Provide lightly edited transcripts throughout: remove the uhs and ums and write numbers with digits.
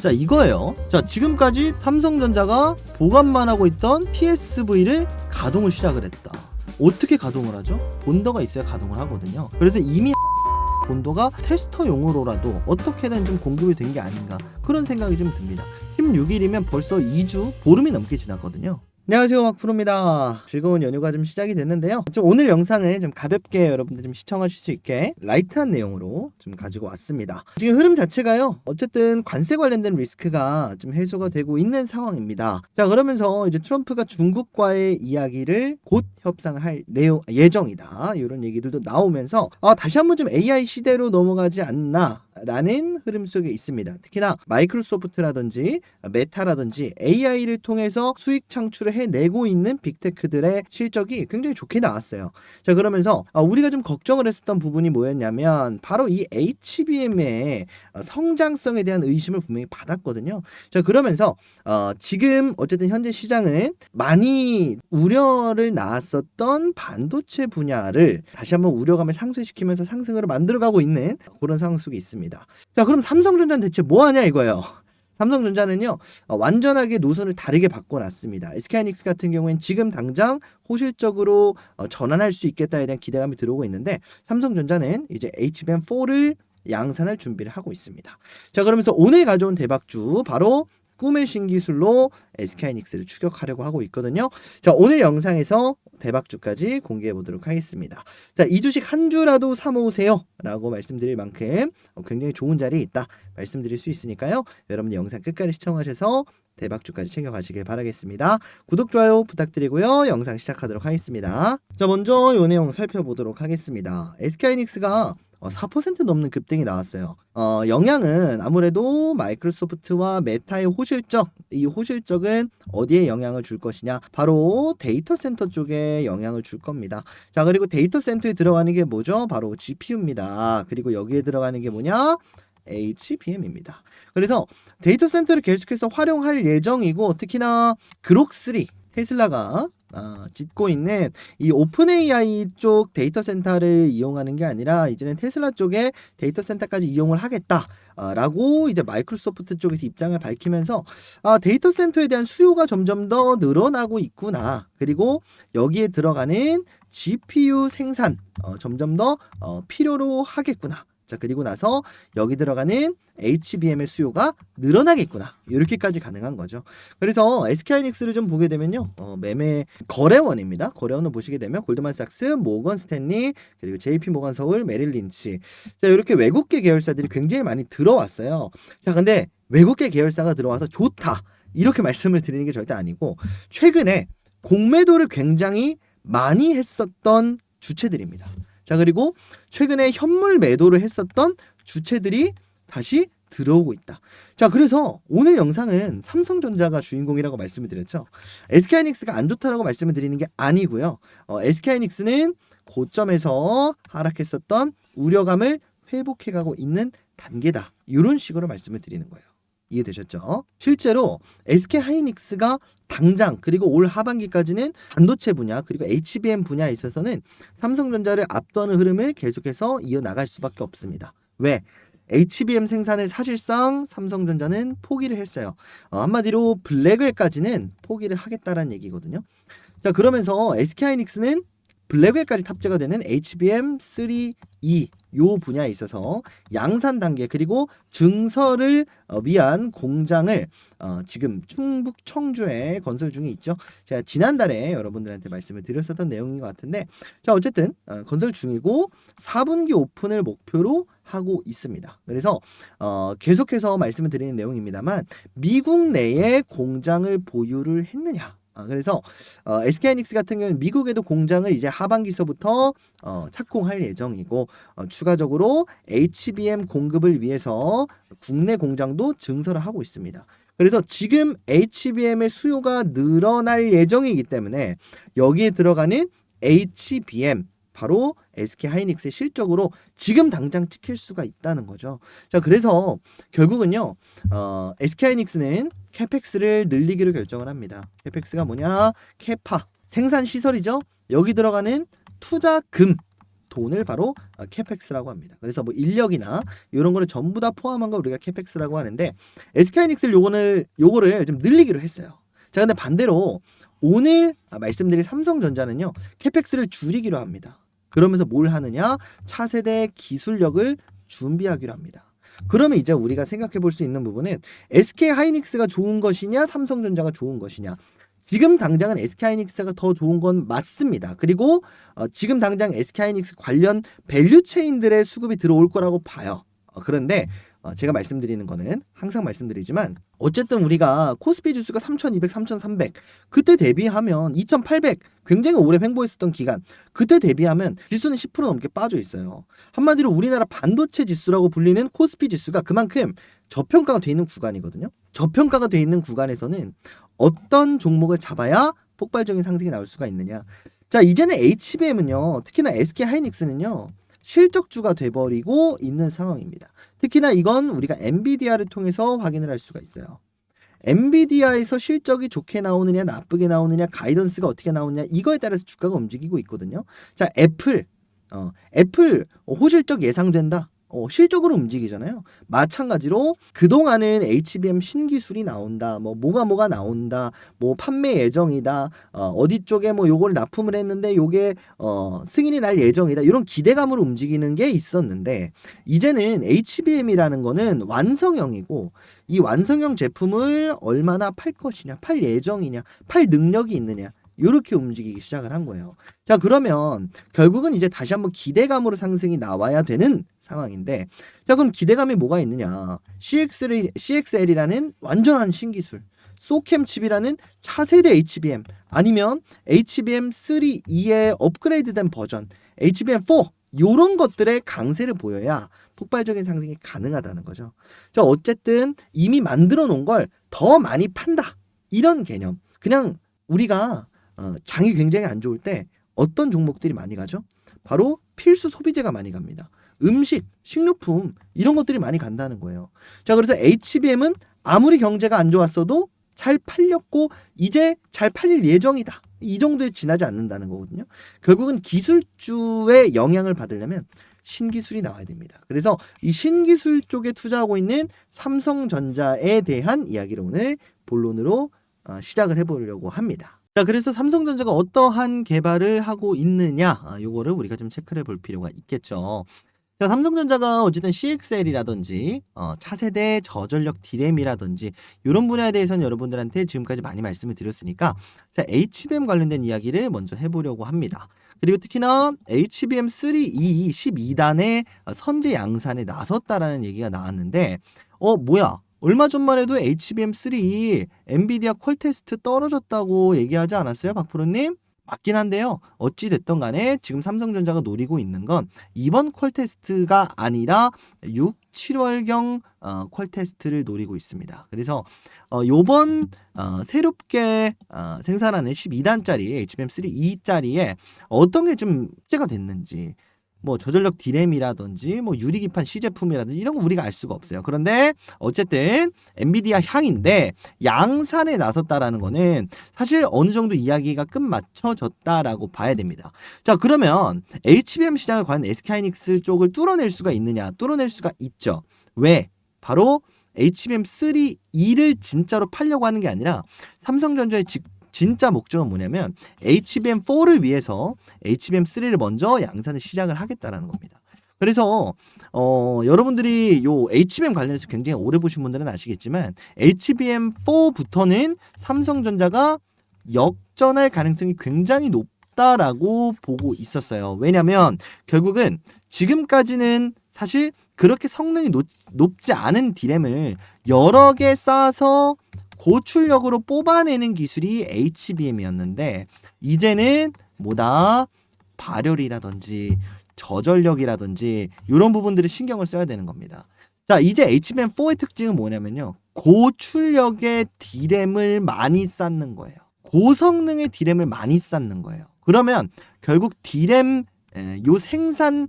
자, 이거예요. 자, 지금까지 삼성전자가 보관만 하고 있던 TSV를 가동을 시작을 했다. 어떻게 가동을 하죠? 본더가 있어야 가동을 하거든요. 그래서 이미 본더가 테스터용으로라도 어떻게든 좀 공급이 된 게 아닌가, 그런 생각이 좀 듭니다. 16일이면 벌써 2주, 보름이 넘게 지났거든요. 안녕하세요, 막프로입니다. 즐거운 연휴가 좀 시작이 됐는데요. 오늘 영상은 좀 가볍게 여러분들 좀 시청하실 수 있게 라이트한 내용으로 좀 가지고 왔습니다. 지금 흐름 자체가요, 어쨌든 관세 관련된 리스크가 좀 해소가 되고 있는 상황입니다. 자, 그러면서 이제 트럼프가 중국과의 이야기를 곧 협상을 할 예정이다, 이런 얘기들도 나오면서 다시 한번 좀 AI 시대로 넘어가지 않나 라는 흐름 속에 있습니다. 특히나 마이크로소프트라든지 메타라든지 AI를 통해서 수익 창출을 해내고 있는 빅테크들의 실적이 굉장히 좋게 나왔어요. 자, 그러면서 우리가 좀 걱정을 했었던 부분이 뭐였냐면 바로 이 HBM의 성장성에 대한 의심을 분명히 받았거든요. 자, 그러면서 지금 어쨌든 현재 시장은 많이 우려를 낳았었던 반도체 분야를 다시 한번 우려감을 상쇄시키면서 상승으로 만들어가고 있는 그런 상황 속에 있습니다. 자, 그럼 삼성전자는 대체 뭐하냐 이거예요. 삼성전자는요, 완전하게 노선을 다르게 바꿔놨습니다. SK하이닉스 같은 경우엔 지금 당장 호실적으로 전환할 수 있겠다에 대한 기대감이 들어오고 있는데, 삼성전자는 이제 HBM4를 양산할 준비를 하고 있습니다. 자, 그러면서 오늘 가져온 대박주, 바로 꿈의 신기술로 SK하이닉스를 추격하려고 하고 있거든요. 자, 오늘 영상에서 대박주까지 공개해 보도록 하겠습니다. 자, 이 주식 한 주라도 사모으세요 라고 말씀드릴 만큼 굉장히 좋은 자리에 있다 말씀드릴 수 있으니까요, 여러분들 영상 끝까지 시청하셔서 대박주까지 챙겨가시길 바라겠습니다. 구독, 좋아요 부탁드리고요. 영상 시작하도록 하겠습니다. 자, 먼저 이 내용 살펴보도록 하겠습니다. SK하이닉스가 4% 넘는 급등이 나왔어요. 영향은 아무래도 마이크로소프트와 메타의 호실적, 이 호실적은 어디에 영향을 줄 것이냐, 바로 데이터 센터 쪽에 영향을 줄 겁니다. 자, 그리고 데이터 센터에 들어가는 게 뭐죠? 바로 GPU입니다. 그리고 여기에 들어가는 게 뭐냐? HBM입니다. 그래서 데이터 센터를 계속해서 활용할 예정이고, 특히나 그록3 테슬라가 짓고 있는 이 오픈 AI 쪽 데이터 센터를 이용하는 게 아니라 이제는 테슬라 쪽에 데이터 센터까지 이용을 하겠다 라고 이제 마이크로소프트 쪽에서 입장을 밝히면서 데이터 센터에 대한 수요가 점점 더 늘어나고 있구나, 그리고 여기에 들어가는 GPU 생산 점점 더 필요로 하겠구나, 자, 그리고 나서 여기 들어가는 HBM의 수요가 늘어나겠구나, 이렇게까지 가능한 거죠. 그래서 SK하이닉스를 좀 보게 되면요, 매매 거래원입니다. 거래원을 보시게 되면 골드만삭스, 모건 스탠리, 그리고 JP 모건 서울, 메릴 린치, 자, 이렇게 외국계 계열사들이 굉장히 많이 들어왔어요. 자, 근데 외국계 계열사가 들어와서 좋다 이렇게 말씀을 드리는 게 절대 아니고, 최근에 공매도를 굉장히 많이 했었던 주체들입니다. 자, 그리고 최근에 현물 매도를 했었던 주체들이 다시 들어오고 있다. 자, 그래서 오늘 영상은 삼성전자가 주인공이라고 말씀을 드렸죠. SK하이닉스가 안 좋다라고 말씀을 드리는 게 아니고요. SK하이닉스는 고점에서 하락했었던 우려감을 회복해가고 있는 단계다, 이런 식으로 말씀을 드리는 거예요. 이해되셨죠? 실제로 SK하이닉스가 당장, 그리고 올 하반기까지는 반도체 분야 그리고 HBM 분야에 있어서는 삼성전자를 앞도하는 흐름을 계속해서 이어나갈 수밖에 없습니다. 왜? HBM 생산을 사실상 삼성전자는 포기를 했어요. 한마디로 블랙웰까지는 포기를 하겠다라는 얘기거든요. 자, 그러면서 SK하이닉스는 블랙웰까지 탑재가 되는 HBM3E 요 분야에 있어서 양산 단계 그리고 증설을 위한 공장을 지금 충북 청주에 건설 중에 있죠. 제가 지난달에 여러분들한테 말씀을 드렸었던 내용인 것 같은데, 자, 어쨌든 건설 중이고 4분기 오픈을 목표로 하고 있습니다. 그래서 계속해서 말씀을 드리는 내용입니다만, 미국 내에 공장을 보유를 했느냐, 그래서 SK하이닉스 같은 경우는 미국에도 공장을 이제 하반기서부터 착공할 예정이고, 추가적으로 HBM 공급을 위해서 국내 공장도 증설을 하고 있습니다. 그래서 지금 HBM의 수요가 늘어날 예정이기 때문에 여기에 들어가는 HBM, 바로 SK하이닉스의 실적으로 지금 당장 찍힐 수가 있다는 거죠. 자, 그래서 결국은요, SK하이닉스는 캐펙스를 늘리기로 결정을 합니다. 캐펙스가 뭐냐? 캐파, 생산 시설이죠. 여기 들어가는 투자금, 돈을 바로 캐펙스라고 합니다. 그래서 뭐 인력이나 이런 거를 전부 다 포함한 걸 우리가 캐펙스라고 하는데 SK하이닉스를 요거를 좀 늘리기로 했어요. 자, 근데 반대로 오늘 말씀드린 삼성전자는요 캐펙스를 줄이기로 합니다. 그러면서 뭘 하느냐? 차세대 기술력을 준비하기로 합니다. 그러면 이제 우리가 생각해 볼 수 있는 부분은 SK하이닉스가 좋은 것이냐 삼성전자가 좋은 것이냐. 지금 당장은 SK하이닉스가 더 좋은 건 맞습니다. 그리고 지금 당장 SK하이닉스 관련 밸류체인들의 수급이 들어올 거라고 봐요. 그런데 제가 말씀드리는 거는 항상 말씀드리지만 어쨌든 우리가 코스피 지수가 3200, 3300 그때 대비하면 2800 굉장히 오래 횡보했었던 기간 그때 대비하면 지수는 10% 넘게 빠져 있어요. 한마디로 우리나라 반도체 지수라고 불리는 코스피 지수가 그만큼 저평가가 돼 있는 구간이거든요. 저평가가 돼 있는 구간에서는 어떤 종목을 잡아야 폭발적인 상승이 나올 수가 있느냐. 자, 이제는 HBM은요 특히나 SK하이닉스는요 실적주가 돼버리고 있는 상황입니다. 특히나 이건 우리가 엔비디아를 통해서 확인을 할 수가 있어요. 엔비디아에서 실적이 좋게 나오느냐 나쁘게 나오느냐 가이던스가 어떻게 나오느냐 이거에 따라서 주가가 움직이고 있거든요. 자, 애플 호실적 예상된다. 실적으로 움직이잖아요. 마찬가지로 그동안은 HBM 신기술이 나온다. 뭐가 나온다. 뭐 판매 예정이다. 어디 쪽에 뭐 요걸 납품을 했는데 요게 승인이 날 예정이다. 이런 기대감으로 움직이는 게 있었는데 이제는 HBM이라는 거는 완성형이고 이 완성형 제품을 얼마나 팔 것이냐, 팔 예정이냐, 팔 능력이 있느냐 이렇게 움직이기 시작을 한 거예요. 자, 그러면 결국은 이제 다시 한번 기대감으로 상승이 나와야 되는 상황인데 자, 그럼 기대감이 뭐가 있느냐. CXL이라는 완전한 신기술, 소캠 칩이라는 차세대 HBM 아니면 HBM3E의 업그레이드된 버전 HBM4 이런 것들의 강세를 보여야 폭발적인 상승이 가능하다는 거죠. 자, 어쨌든 이미 만들어 놓은 걸 더 많이 판다 이런 개념. 그냥 우리가 장이 굉장히 안 좋을 때 어떤 종목들이 많이 가죠? 바로 필수 소비재가 많이 갑니다. 음식, 식료품 이런 것들이 많이 간다는 거예요. 자, 그래서 HBM은 아무리 경제가 안 좋았어도 잘 팔렸고 이제 잘 팔릴 예정이다. 이 정도에 지나지 않는다는 거거든요. 결국은 기술주의 영향을 받으려면 신기술이 나와야 됩니다. 그래서 이 신기술 쪽에 투자하고 있는 삼성전자에 대한 이야기를 오늘 본론으로 시작을 해보려고 합니다. 자, 그래서 삼성전자가 어떠한 개발을 하고 있느냐 요거를 우리가 좀 체크를 해볼 필요가 있겠죠. 자, 삼성전자가 어쨌든 CXL이라든지 차세대 저전력 D램이라든지 이런 분야에 대해서는 여러분들한테 지금까지 많이 말씀을 드렸으니까 자, HBM 관련된 이야기를 먼저 해보려고 합니다. 그리고 특히나 HBM3E 12단의 선제 양산에 나섰다라는 얘기가 나왔는데 뭐야? 얼마 전만 해도 HBM3 엔비디아 퀄 테스트 떨어졌다고 얘기하지 않았어요, 박프로님? 맞긴 한데요. 어찌 됐든 간에 지금 삼성전자가 노리고 있는 건 이번 퀄 테스트가 아니라 6, 7월경 퀄 테스트를 노리고 있습니다. 그래서 요번 새롭게 생산하는 12단짜리 HBM3E짜리에 어떤 게 좀 삭제가 됐는지 뭐 저전력 D램이라든지 뭐 유리기판 C제품이라든지 이런 거 우리가 알 수가 없어요. 그런데 어쨌든 엔비디아 향인데 양산에 나섰다라는 거는 사실 어느 정도 이야기가 끝마쳐졌다라고 봐야 됩니다. 자, 그러면 HBM 시장을 과연 SK하이닉스 쪽을 뚫어낼 수가 있느냐? 뚫어낼 수가 있죠. 왜? 바로 HBM3E를 진짜로 팔려고 하는 게 아니라 삼성전자의 진짜 목적은 뭐냐면 HBM4를 위해서 HBM3를 먼저 양산을 시작을 하겠다라는 겁니다. 그래서 여러분들이 요 HBM 관련해서 굉장히 오래 보신 분들은 아시겠지만 HBM4부터는 삼성전자가 역전할 가능성이 굉장히 높다라고 보고 있었어요. 왜냐하면 결국은 지금까지는 사실 그렇게 성능이 높지 않은 D램을 여러 개 쌓아서 고출력으로 뽑아내는 기술이 HBM이었는데 이제는 뭐다? 발열이라든지 저전력이라든지 이런 부분들을 신경을 써야 되는 겁니다. 자, 이제 HBM4의 특징은 뭐냐면요. 고출력의 D램을 많이 쌓는 거예요. 고성능의 D램을 많이 쌓는 거예요. 그러면 결국 D램 요 생산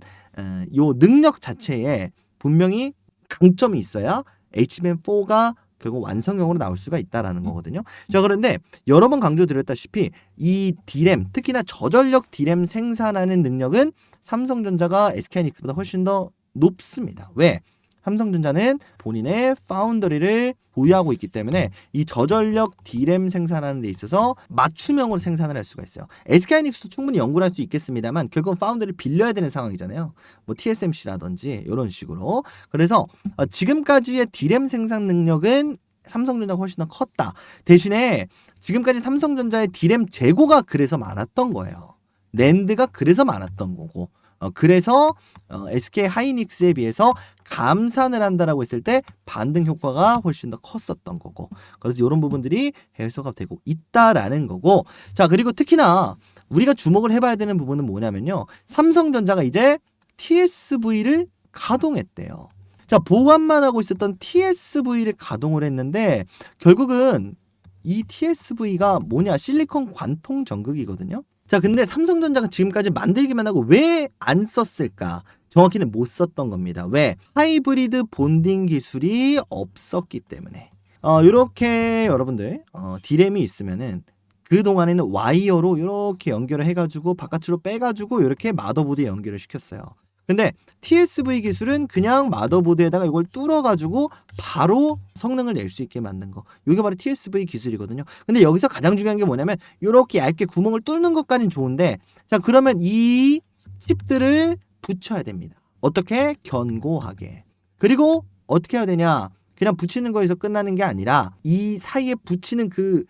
요 능력 자체에 분명히 강점이 있어야 HBM4가 결국 완성형으로 나올 수가 있다라는 거거든요. 자, 그런데 여러 번 강조드렸다시피 이 D램, 특히나 저전력 D램 생산하는 능력은 삼성전자가 SK하이닉스보다 훨씬 더 높습니다. 왜? 삼성전자는 본인의 파운더리를 보유하고 있기 때문에 이 저전력 D램 생산하는 데 있어서 맞춤형으로 생산을 할 수가 있어요. SK하이닉스도 충분히 연구를 할 수 있겠습니다만 결국은 파운더리를 빌려야 되는 상황이잖아요. 뭐 TSMC라든지 이런 식으로. 그래서 지금까지의 D램 생산 능력은 삼성전자가 훨씬 더 컸다. 대신에 지금까지 삼성전자의 D램 재고가 그래서 많았던 거예요. 낸드가 그래서 많았던 거고. 그래서 SK 하이닉스에 비해서 감산을 한다라고 했을 때 반등 효과가 훨씬 더 컸었던 거고. 그래서 이런 부분들이 해소가 되고 있다라는 거고. 자, 그리고 특히나 우리가 주목을 해봐야 되는 부분은 뭐냐면요. 삼성전자가 이제 TSV를 가동했대요. 자, 보관만 하고 있었던 TSV를 가동을 했는데 결국은 이 TSV가 뭐냐? 실리콘 관통 전극이거든요. 자, 근데 삼성전자가 지금까지 만들기만 하고 왜 안 썼을까? 정확히는 못 썼던 겁니다. 왜? 하이브리드 본딩 기술이 없었기 때문에. 요렇게 여러분들 D램이 있으면은 그동안에는 와이어로 이렇게 연결을 해가지고 바깥으로 빼가지고 이렇게 마더보드에 연결을 시켰어요. 근데 TSV 기술은 그냥 마더보드에다가 이걸 뚫어가지고 바로 성능을 낼 수 있게 만든 거. 이게 바로 TSV 기술이거든요. 근데 여기서 가장 중요한 게 뭐냐면 이렇게 얇게 구멍을 뚫는 것까지는 좋은데, 자, 그러면 이 칩들을 붙여야 됩니다. 어떻게? 견고하게. 그리고 어떻게 해야 되냐? 그냥 붙이는 거에서 끝나는 게 아니라 이 사이에 붙이는 그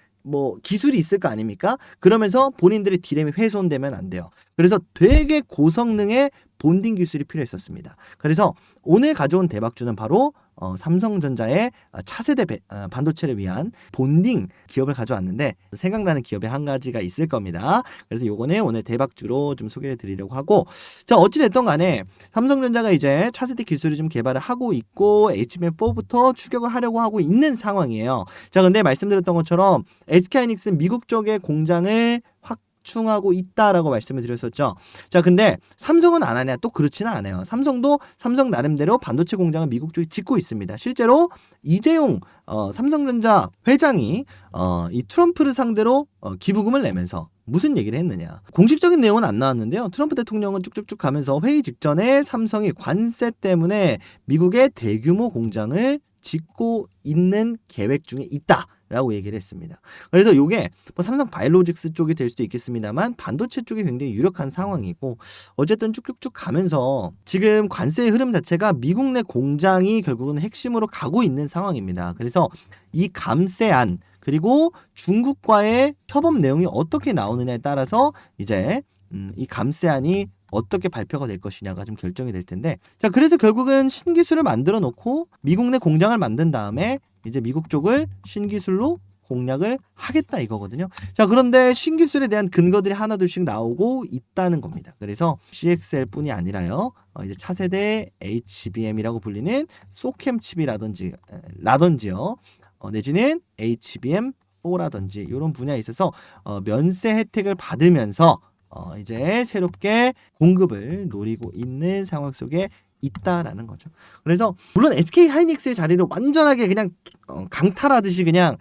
기술이 있을 거 아닙니까? 그러면서 본인들의 D램이 훼손되면 안 돼요. 그래서 되게 고성능의 본딩 기술이 필요했었습니다. 그래서 오늘 가져온 대박주는 바로 삼성전자의 차세대 반도체를 위한 본딩 기업을 가져왔는데 생각나는 기업이 한 가지가 있을 겁니다. 그래서 요거는 오늘 대박주로 좀 소개를 드리려고 하고, 자, 어찌됐든 간에 삼성전자가 이제 차세대 기술을 좀 개발을 하고 있고 HBM4부터 추격을 하려고 하고 있는 상황이에요. 자, 근데 말씀드렸던 것처럼 SK하이닉스는 미국 쪽에 공장을 확충하고 있다라고 말씀을 드렸었죠. 자, 근데 삼성은 안 하냐? 또 그렇지는 않아요. 삼성도 삼성 나름대로 반도체 공장을 미국 쪽에 짓고 있습니다. 실제로 이재용 삼성전자 회장이 이 트럼프를 상대로 기부금을 내면서 무슨 얘기를 했느냐. 공식적인 내용은 안 나왔는데요. 트럼프 대통령은 쭉쭉쭉 가면서 회의 직전에 삼성이 관세 때문에 미국의 대규모 공장을 짓고 있는 계획 중에 있다 라고 얘기를 했습니다. 그래서 이게 삼성 바이오로직스 쪽이 될 수도 있겠습니다만 반도체 쪽이 굉장히 유력한 상황이고, 어쨌든 쭉쭉쭉 가면서 지금 관세의 흐름 자체가 미국 내 공장이 결국은 핵심으로 가고 있는 상황입니다. 그래서 이 감세안 그리고 중국과의 협업 내용이 어떻게 나오느냐에 따라서 이제 이 감세안이 어떻게 발표가 될 것이냐가 좀 결정이 될 텐데, 자, 그래서 결국은 신기술을 만들어 놓고 미국 내 공장을 만든 다음에 이제 미국 쪽을 신기술로 공략을 하겠다 이거거든요. 자, 그런데 신기술에 대한 근거들이 하나둘씩 나오고 있다는 겁니다. 그래서 CXL 뿐이 아니라요, 이제 차세대 HBM이라고 불리는 소캠 칩이라든지요, 내지는 HBM4라든지 이런 분야에 있어서 면세 혜택을 받으면서 이제 새롭게 공급을 노리고 있는 상황 속에 있다라는 거죠. 그래서 물론 SK 하이닉스의 자리를 완전하게 그냥 강탈하듯이 그냥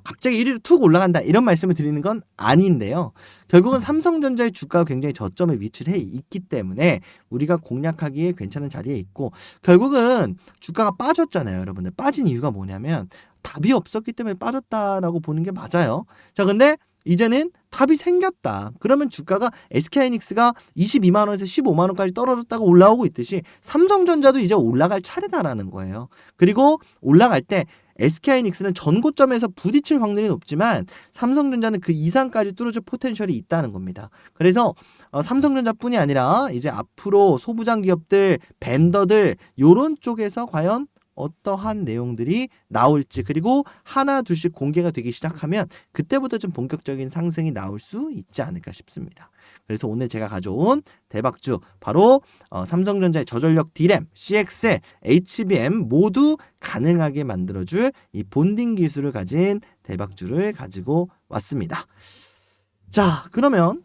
갑자기 1위로 툭 올라간다 이런 말씀을 드리는 건 아닌데요. 결국은 삼성전자의 주가가 굉장히 저점에 위치를 해 있기 때문에 우리가 공략하기에 괜찮은 자리에 있고, 결국은 주가가 빠졌잖아요, 여러분들. 빠진 이유가 뭐냐면 답이 없었기 때문에 빠졌다라고 보는 게 맞아요. 자, 근데 이제는 답이 생겼다. 그러면 주가가 SK하이닉스가 22만 원에서 15만 원까지 떨어졌다가 올라오고 있듯이 삼성전자도 이제 올라갈 차례다라는 거예요. 그리고 올라갈 때 SK하이닉스는 전고점에서 부딪힐 확률이 높지만 삼성전자는 그 이상까지 뚫어줄 포텐셜이 있다는 겁니다. 그래서 삼성전자뿐이 아니라 이제 앞으로 소부장 기업들, 벤더들 요런 쪽에서 과연 어떠한 내용들이 나올지, 그리고 하나 둘씩 공개가 되기 시작하면 그때부터 좀 본격적인 상승이 나올 수 있지 않을까 싶습니다. 그래서 오늘 제가 가져온 대박주 바로 삼성전자의 저전력 D램, CXL, HBM 모두 가능하게 만들어줄 이 본딩 기술을 가진 대박주를 가지고 왔습니다. 자, 그러면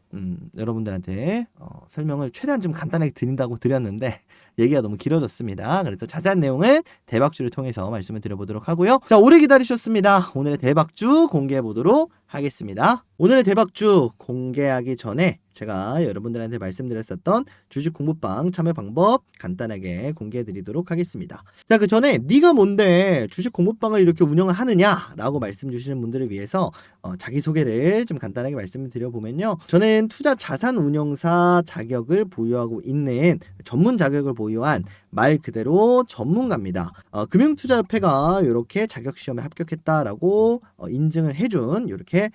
여러분들한테 설명을 최대한 좀 간단하게 드린다고 드렸는데 얘기가 너무 길어졌습니다. 그래서 자세한 내용은 대박주를 통해서 말씀을 드려보도록 하고요. 자, 오래 기다리셨습니다. 오늘의 대박주 공개해 보도록 하겠습니다. 오늘의 대박주 공개하기 전에 제가 여러분들한테 말씀드렸었던 주식 공부방 참여 방법 간단하게 공개해 드리도록 하겠습니다. 자, 그 전에 네가 뭔데 주식 공부방을 이렇게 운영을 하느냐 라고 말씀 주시는 분들을 위해서 자기소개를 좀 간단하게 말씀을 드려보면요. 저는 투자 자산 운용사 자격을 보유하고 있는 전문 자격을 보유한 말 그대로 전문가입니다. 금융투자협회가 이렇게 자격시험에 합격했다라고 인증을 해준 이렇게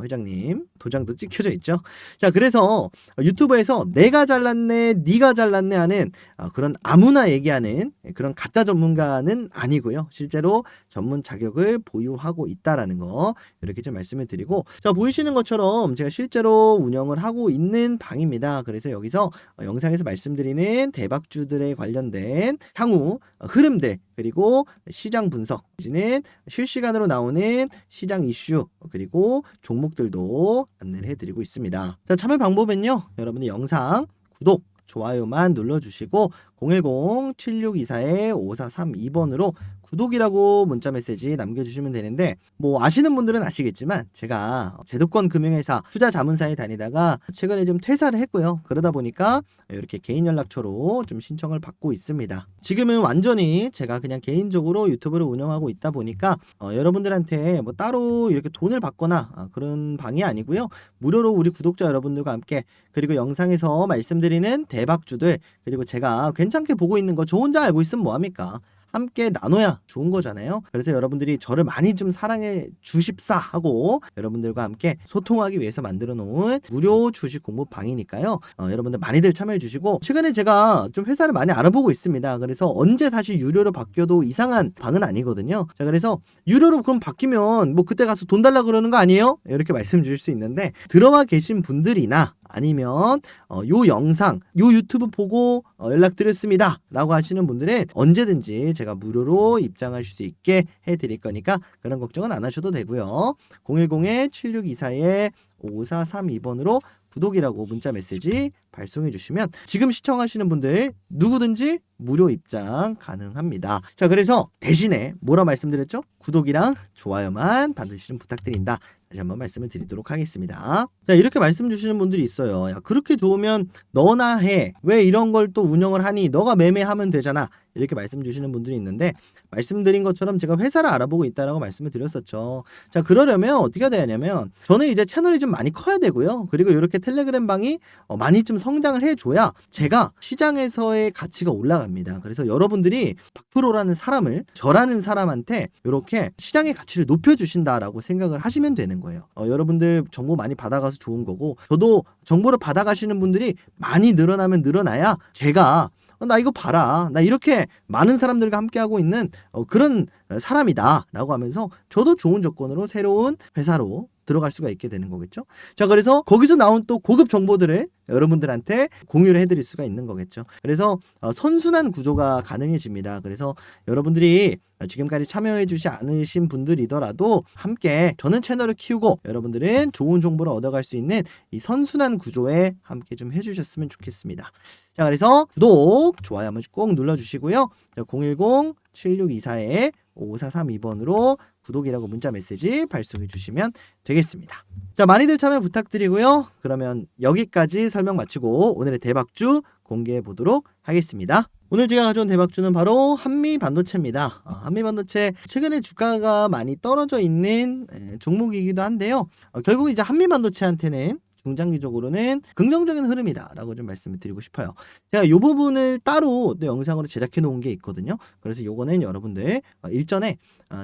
회장님 도장도 찍혀져 있죠. 자, 그래서 유튜브에서 내가 잘났네, 네가 잘났네 하는 그런 아무나 얘기하는 그런 가짜 전문가는 아니고요. 실제로 전문 자격을 보유하고 있다라는 거 이렇게 좀 말씀을 드리고, 자, 보이시는 것처럼 제가 실제로 운영을 하고 있는 방입니다. 그래서 여기서 영상에서 말씀드리는 대박주들에 관련된 향후 흐름들 그리고 시장 분석, 는 실시간으로 나오는 시장 이슈 그리고 종목들도 안내를 해드리고 있습니다. 자, 참여 방법은요. 여러분들 영상 구독, 좋아요만 눌러주시고 010-7624-5432번으로 구독이라고 문자메시지 남겨주시면 되는데, 뭐 아시는 분들은 아시겠지만 제가 제도권 금융회사 투자자문사에 다니다가 최근에 좀 퇴사를 했고요. 그러다 보니까 이렇게 개인 연락처로 좀 신청을 받고 있습니다. 지금은 완전히 제가 그냥 개인적으로 유튜브를 운영하고 있다 보니까 여러분들한테 뭐 따로 이렇게 돈을 받거나 그런 방이 아니고요. 무료로 우리 구독자 여러분들과 함께, 그리고 영상에서 말씀드리는 대박주들, 그리고 제가 괜찮게 보고 있는 거 저 혼자 알고 있으면 뭐합니까? 함께 나눠야 좋은 거잖아요. 그래서 여러분들이 저를 많이 좀 사랑해 주십사 하고 여러분들과 함께 소통하기 위해서 만들어 놓은 무료 주식 공부방이니까요. 여러분들 많이들 참여해 주시고, 최근에 제가 좀 회사를 많이 알아보고 있습니다. 그래서 언제 다시 유료로 바뀌어도 이상한 방은 아니거든요. 자, 그래서 유료로 그럼 바뀌면 뭐 그때 가서 돈 달라 그러는 거 아니에요? 이렇게 말씀 주실 수 있는데, 들어와 계신 분들이나 아니면 요 영상, 요 유튜브 보고 연락드렸습니다 라고 하시는 분들은 언제든지 제가 무료로 입장하실 수 있게 해드릴 거니까 그런 걱정은 안 하셔도 되고요. 010-7624-5432번으로 구독이라고 문자 메시지 발송해 주시면 지금 시청하시는 분들 누구든지 무료 입장 가능합니다. 자, 그래서 대신에 뭐라 말씀드렸죠? 구독이랑 좋아요만 반드시 좀 부탁드린다. 다시 한번 말씀을 드리도록 하겠습니다. 자, 이렇게 말씀 주시는 분들이 있어요. 야, 그렇게 좋으면 너나 해. 왜 이런 걸 또 운영을 하니? 너가 매매하면 되잖아. 이렇게 말씀 주시는 분들이 있는데, 말씀드린 것처럼 제가 회사를 알아보고 있다라고 말씀을 드렸었죠. 자, 그러려면 어떻게 해야 되냐면 저는 이제 채널이 좀 많이 커야 되고요. 그리고 이렇게 텔레그램 방이 많이 좀 성장을 해줘야 제가 시장에서의 가치가 올라갑니다. 그래서 여러분들이 박프로라는 사람을, 저라는 사람한테 이렇게 시장의 가치를 높여주신다라고 생각을 하시면 되는 거예요. 여러분들 정보 많이 받아가서 좋은 거고, 저도 정보를 받아가시는 분들이 많이 늘어나면 늘어나야 제가 나 이거 봐라, 나 이렇게 많은 사람들과 함께하고 있는 그런 사람이다 라고 하면서 저도 좋은 조건으로 새로운 회사로 들어갈 수가 있게 되는 거겠죠. 자, 그래서 거기서 나온 또 고급 정보들을 여러분들한테 공유를 해드릴 수가 있는 거겠죠. 그래서 선순환 구조가 가능해집니다. 그래서 여러분들이 지금까지 참여해 주지 않으신 분들이더라도 함께 저는 채널을 키우고 여러분들은 좋은 정보를 얻어갈 수 있는 이 선순환 구조에 함께 좀 해주셨으면 좋겠습니다. 자, 그래서 구독, 좋아요 한번 꼭 눌러주시고요. 010-7624-5432번으로 구독이라고 문자 메시지 발송해 주시면 되겠습니다. 자, 많이들 참여 부탁드리고요. 그러면 여기까지 설명 마치고 오늘의 대박주 공개해 보도록 하겠습니다. 오늘 제가 가져온 대박주는 바로 한미반도체입니다. 한미반도체 최근에 주가가 많이 떨어져 있는 종목이기도 한데요. 결국 이제 한미반도체한테는 중장기적으로는 긍정적인 흐름이다라고 좀 말씀을 드리고 싶어요. 제가 이 부분을 따로 또 영상으로 제작해 놓은 게 있거든요. 그래서 요거는 여러분들 일전에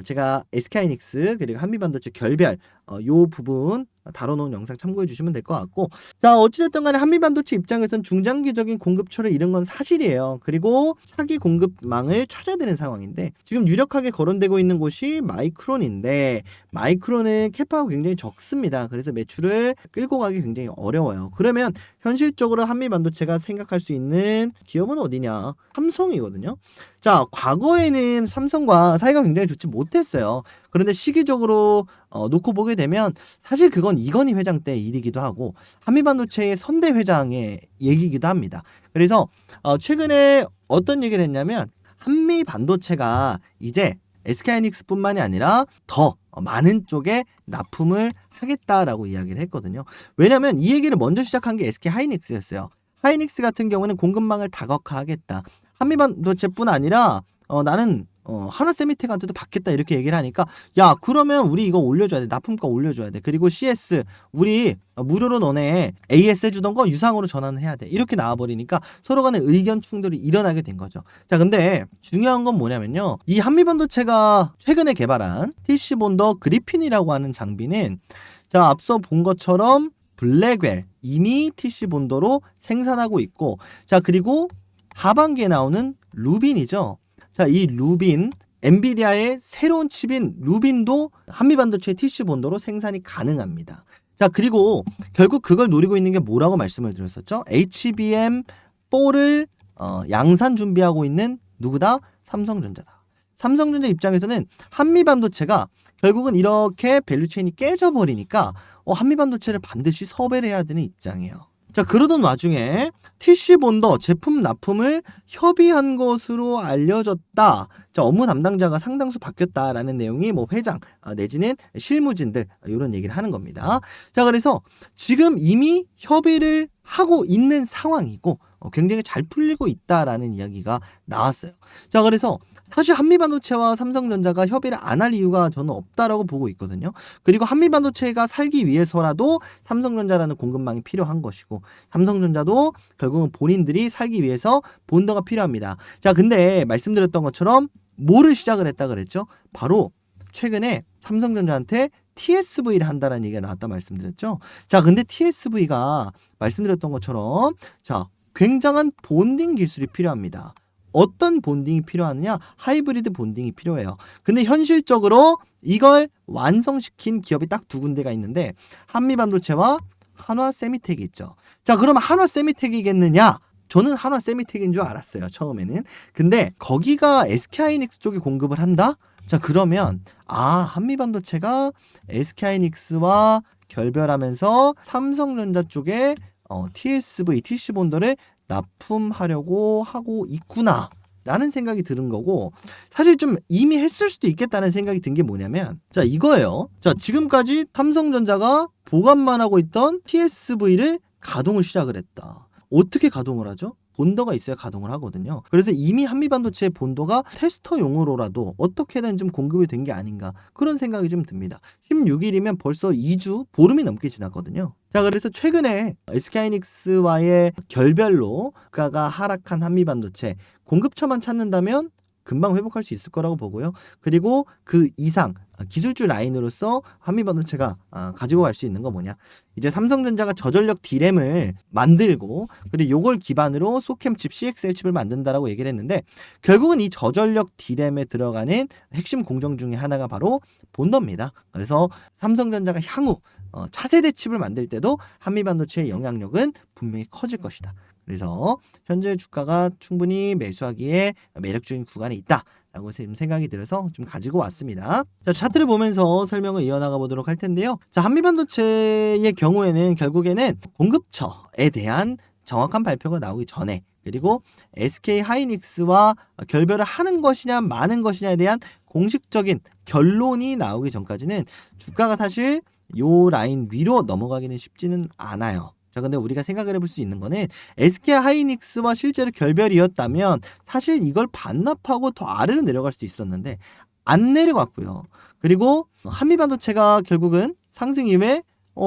제가 SK하이닉스 그리고 한미반도체 결별 요 부분 다뤄놓은 영상 참고해 주시면 될 것 같고, 자, 어찌됐든 간에 한미반도체 입장에선 중장기적인 공급처를 잃은 건 사실이에요. 그리고 차기 공급망을 찾아야 되는 상황인데 지금 유력하게 거론되고 있는 곳이 마이크론인데, 마이크론은 캐파가 굉장히 적습니다. 그래서 매출을 끌고 가기 굉장히 어려워요. 그러면 현실적으로 한미반도체가 생각할 수 있는 기업은 어디냐? 삼성이거든요. 자, 과거에는 삼성과 사이가 굉장히 좋지 못했어요. 그런데 시기적으로 놓고 보게 되면 사실 그건 이건희 회장 때 일이기도 하고 한미반도체의 선대 회장의 얘기이기도 합니다. 그래서 최근에 어떤 얘기를 했냐면 한미반도체가 이제 SK하이닉스뿐만이 아니라 더 많은 쪽에 납품을 하겠다라고 이야기를 했거든요. 왜냐하면 이 얘기를 먼저 시작한 게 SK하이닉스였어요. 하이닉스 같은 경우는 공급망을 다각화하겠다. 한미반도체뿐 아니라 나는 하나세미텍한테도 받겠다 이렇게 얘기를 하니까 야 그러면 우리 이거 올려줘야 돼. 납품가 올려줘야 돼. 그리고 CS 우리 무료로 너네 AS 해주던 거 유상으로 전환을 해야 돼. 이렇게 나와버리니까 서로 간에 의견 충돌이 일어나게 된 거죠. 자 근데 중요한 건 뭐냐면요. 이 한미반도체가 최근에 개발한 TC본더 그리핀이라고 하는 장비는 자 앞서 본 것처럼 블랙웰 이미 TC본더로 생산하고 있고 자 그리고 하반기에 나오는 루빈이죠. 자, 이 루빈, 엔비디아의 새로운 칩인 루빈도 한미반도체 TC본더로 생산이 가능합니다. 자, 그리고 결국 그걸 노리고 있는 게 뭐라고 말씀을 드렸었죠? HBM4를 양산 준비하고 있는 누구다? 삼성전자다. 삼성전자 입장에서는 한미반도체가 결국은 이렇게 밸류체인이 깨져버리니까 한미반도체를 반드시 섭외를 해야 되는 입장이에요. 자 그러던 와중에 TC본더 제품 납품을 협의한 것으로 알려졌다. 자 업무 담당자가 상당수 바뀌었다라는 내용이 뭐 회장 내지는 실무진들 이런 얘기를 하는 겁니다. 자 그래서 지금 이미 협의를 하고 있는 상황이고 굉장히 잘 풀리고 있다라는 이야기가 나왔어요. 자 그래서 사실 한미반도체와 삼성전자가 협의를 안 할 이유가 저는 없다라고 보고 있거든요. 그리고 한미반도체가 살기 위해서라도 삼성전자라는 공급망이 필요한 것이고 삼성전자도 결국은 본인들이 살기 위해서 본더가 필요합니다. 자, 근데 말씀드렸던 것처럼 뭐를 시작을 했다 그랬죠? 바로 최근에 삼성전자한테 TSV를 한다라는 얘기가 나왔다 말씀드렸죠. 자, 근데 TSV가 말씀드렸던 것처럼 자, 굉장한 본딩 기술이 필요합니다. 어떤 본딩이 필요하느냐? 하이브리드 본딩이 필요해요. 근데 현실적으로 이걸 완성시킨 기업이 딱 두 군데가 있는데 한미반도체와 한화세미텍이 있죠. 자, 그럼 한화세미텍이겠느냐? 저는 한화세미텍인 줄 알았어요. 처음에는. 근데 거기가 SK하이닉스 쪽이 공급을 한다? 자, 그러면 한미반도체가 SK하이닉스와 결별하면서 삼성전자 쪽에 TSV, TC본더를 납품하려고 하고 있구나 라는 생각이 드는 거고 사실 좀 이미 했을 수도 있겠다는 생각이 든 게 뭐냐면 자 이거예요. 자 지금까지 삼성전자가 보관만 하고 있던 TSV를 가동을 시작을 했다. 어떻게 가동을 하죠? 본더가 있어야 가동을 하거든요. 그래서 이미 한미반도체의 본더가 테스터용으로라도 어떻게든 좀 공급이 된 게 아닌가 그런 생각이 좀 듭니다. 16일이면 벌써 2주 보름이 넘게 지났거든요. 자 그래서 최근에 SK하이닉스와의 결별로 가가 하락한 한미반도체 공급처만 찾는다면 금방 회복할 수 있을 거라고 보고요. 그리고 그 이상 기술주 라인으로서 한미반도체가 가지고 갈 수 있는 거 뭐냐? 이제 삼성전자가 저전력 D램을 만들고 그리고 요걸 기반으로 소캠 칩, CXL 칩을 만든다라고 얘기를 했는데 결국은 이 저전력 D램에 들어가는 핵심 공정 중에 하나가 바로 본더입니다. 그래서 삼성전자가 향후 차세대 칩을 만들 때도 한미반도체의 영향력은 분명히 커질 것이다. 그래서 현재 주가가 충분히 매수하기에 매력적인 구간에 있다라고 생각이 들어서 좀 가지고 왔습니다. 자, 차트를 보면서 설명을 이어나가 보도록 할 텐데요. 자, 한미반도체의 경우에는 결국에는 공급처에 대한 정확한 발표가 나오기 전에 그리고 SK하이닉스와 결별을 하는 것이냐 마는 것이냐에 대한 공식적인 결론이 나오기 전까지는 주가가 사실 요 라인 위로 넘어가기는 쉽지는 않아요. 자, 근데 우리가 생각을 해볼 수 있는 거는 SK하이닉스와 실제로 결별이었다면 사실 이걸 반납하고 더 아래로 내려갈 수도 있었는데 안 내려갔고요. 그리고 한미반도체가 결국은 상승 이후에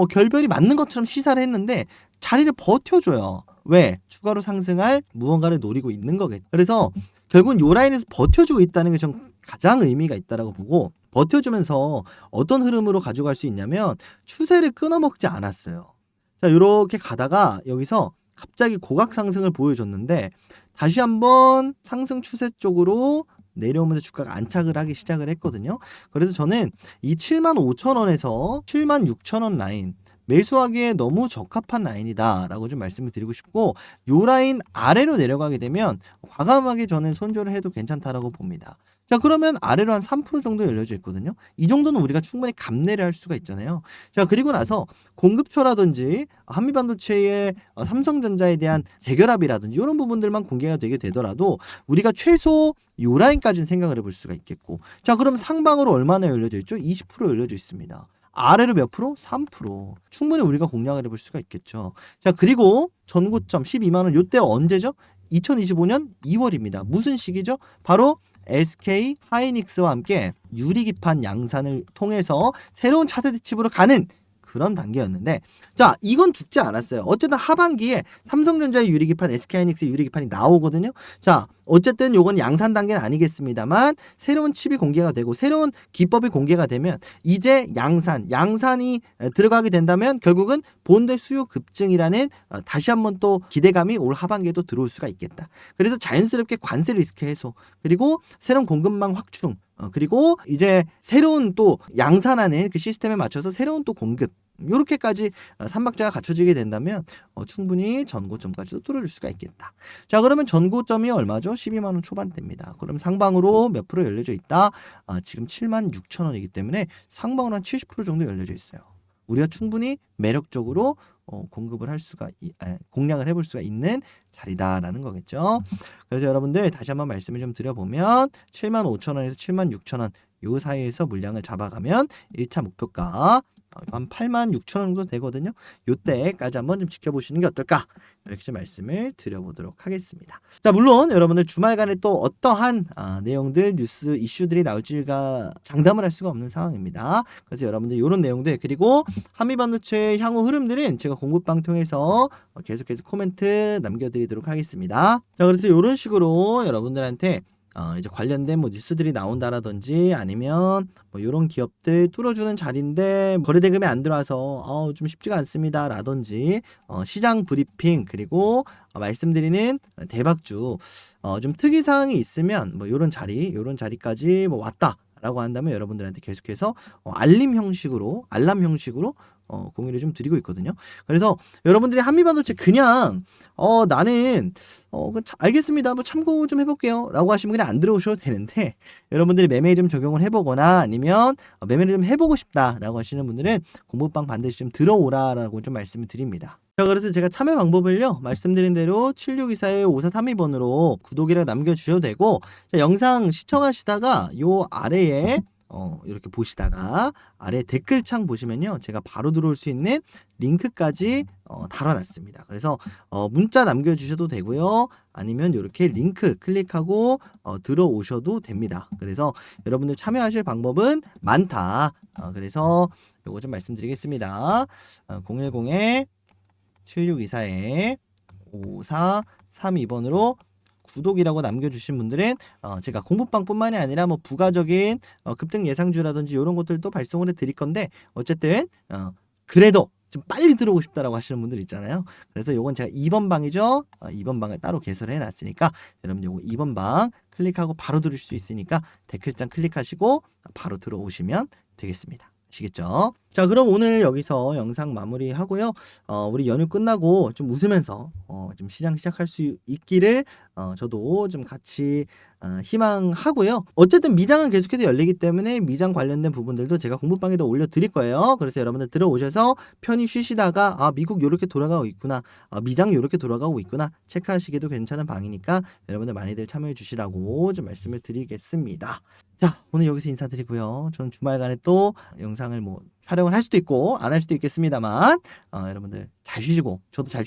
결별이 맞는 것처럼 시사를 했는데 자리를 버텨줘요. 왜? 추가로 상승할 무언가를 노리고 있는 거겠죠. 그래서 결국은 요 라인에서 버텨주고 있다는 게 전 가장 의미가 있다라고 보고 버텨주면서 어떤 흐름으로 가져갈 수 있냐면 추세를 끊어먹지 않았어요. 자, 이렇게 가다가 여기서 갑자기 고각 상승을 보여줬는데 다시 한번 상승 추세 쪽으로 내려오면서 주가가 안착을 하기 시작을 했거든요. 그래서 저는 이 75,000원에서 76,000원 라인 매수하기에 너무 적합한 라인이다 라고 좀 말씀을 드리고 싶고, 요 라인 아래로 내려가게 되면 과감하게 저는 손절을 해도 괜찮다라고 봅니다. 자, 그러면 아래로 한 3% 정도 열려져 있거든요. 이 정도는 우리가 충분히 감내를 할 수가 있잖아요. 자, 그리고 나서 공급처라든지 한미반도체의 삼성전자에 대한 재결합이라든지 이런 부분들만 공개가 되게 되더라도 우리가 최소 요 라인까지는 생각을 해볼 수가 있겠고, 자, 그럼 상방으로 얼마나 열려져 있죠? 20% 열려져 있습니다. 아래로 몇 프로? 3%. 충분히 우리가 공략을 해볼 수가 있겠죠. 자, 그리고 전고점 12만원, 요때 언제죠? 2025년 2월입니다. 무슨 시기죠? 바로 SK 하이닉스와 함께 유리기판 양산을 통해서 새로운 차세대 칩으로 가는 그런 단계였는데, 자, 이건 죽지 않았어요. 어쨌든 하반기에 삼성전자의 유리기판, SK하이닉스 유리기판이 나오거든요. 자, 어쨌든 요건 양산 단계는 아니겠습니다만 새로운 칩이 공개가 되고 새로운 기법이 공개가 되면 이제 양산이 들어가게 된다면 결국은 본드 수요 급증이라는 다시 한번 또 기대감이 올 하반기에도 들어올 수가 있겠다. 그래서 자연스럽게 관세 리스크 해소, 그리고 새로운 공급망 확충, 그리고 이제 새로운 또 양산하는 그 시스템에 맞춰서 새로운 또 공급, 요렇게까지 삼박자가 갖춰지게 된다면 충분히 전고점까지도 뚫어줄 수가 있겠다. 자, 그러면 전고점이 얼마죠? 12만원 초반대입니다. 그럼 상방으로 몇 프로 열려져 있다? 지금 76,000원이기 때문에 상방으로 한 70% 정도 열려져 있어요. 우리가 충분히 매력적으로 공급을 할 수가, 공략을 해볼 수가 있는 자리다라는 거겠죠. 그래서 여러분들 다시 한번 말씀을 좀 드려보면 75,000원에서 76,000원 요 사이에서 물량을 잡아가면 1차 목표가 한 86,000원 정도 되거든요. 요때까지 한번 좀 지켜보시는 게 어떨까, 이렇게 좀 말씀을 드려보도록 하겠습니다. 자, 물론 여러분들 주말간에 또 어떠한 내용들, 뉴스 이슈들이 나올지가 장담을 할 수가 없는 상황입니다. 그래서 여러분들 이런 내용들, 그리고 한미반도체 향후 흐름들은 제가 공부방 통해서 계속해서 코멘트 남겨드리도록 하겠습니다. 자, 그래서 이런 식으로 여러분들한테 이제 관련된 뭐 뉴스들이 나온다라든지 아니면 뭐 이런 기업들 뚫어주는 자리인데 거래대금이 안 들어와서 좀 쉽지가 않습니다 라든지 시장 브리핑, 그리고 말씀드리는 대박주 좀 특이사항이 있으면 뭐 요런 자리까지 뭐 왔다 라고 한다면 여러분들한테 계속해서 알람 형식으로 공유를 좀 드리고 있거든요. 그래서 여러분들이 한미반도체 그냥 나는 알겠습니다, 뭐 참고 좀 해볼게요 라고 하시면 그냥 안 들어오셔도 되는데, 여러분들이 매매에 좀 적용을 해보거나 아니면 매매를 좀 해보고 싶다 라고 하시는 분들은 공부방 반드시 좀 들어오라 라고 좀 말씀을 드립니다. 자, 그래서 제가 참여 방법을요, 말씀드린 대로 7624-5432번으로 구독이라 남겨주셔도 되고, 자, 영상 시청하시다가 요 아래에 이렇게 보시다가 아래 댓글창 보시면요, 제가 바로 들어올 수 있는 링크까지 달아놨습니다. 그래서 문자 남겨주셔도 되고요, 아니면 이렇게 링크 클릭하고 들어오셔도 됩니다. 그래서 여러분들 참여하실 방법은 많다. 그래서 요거 좀 말씀드리겠습니다. 010-7624-5432번으로 구독이라고 남겨주신 분들은 제가 공부방뿐만이 아니라 뭐 부가적인 급등 예상주라든지 이런 것들도 발송을 해드릴 건데, 어쨌든 그래도 좀 빨리 들어오고 싶다라고 하시는 분들 있잖아요. 그래서 요건 제가 2번 방이죠. 2번 방을 따로 개설을 해놨으니까 여러분 요거 2번 방 클릭하고 바로 들을 수 있으니까 댓글창 클릭하시고 바로 들어오시면 되겠습니다. 아시겠죠? 자, 그럼 오늘 여기서 영상 마무리하고요. 우리 연휴 끝나고 좀 웃으면서 좀 시장 시작할 수 있기를 저도 좀 같이 희망하고요. 어쨌든 미장은 계속해서 열리기 때문에 미장 관련된 부분들도 제가 공부방에도 올려드릴 거예요. 그래서 여러분들 들어오셔서 편히 쉬시다가 미국 요렇게 돌아가고 있구나, 미장 요렇게 돌아가고 있구나 체크하시기도 괜찮은 방이니까 여러분들 많이들 참여해 주시라고 좀 말씀을 드리겠습니다. 자, 오늘 여기서 인사드리고요. 저는 주말간에 또 영상을 뭐 촬영을 할 수도 있고 안 할 수도 있겠습니다만 여러분들 잘 쉬시고 저도 잘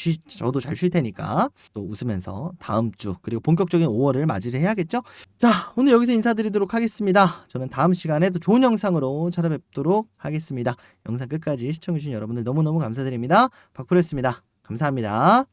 쉴 테니까 또 웃으면서 다음 주 그리고 본격적인 5월을 맞이를 해야겠죠. 자, 오늘 여기서 인사드리도록 하겠습니다. 저는 다음 시간에 또 좋은 영상으로 찾아뵙도록 하겠습니다. 영상 끝까지 시청해주신 여러분들 너무너무 감사드립니다. 박프로였습니다. 감사합니다.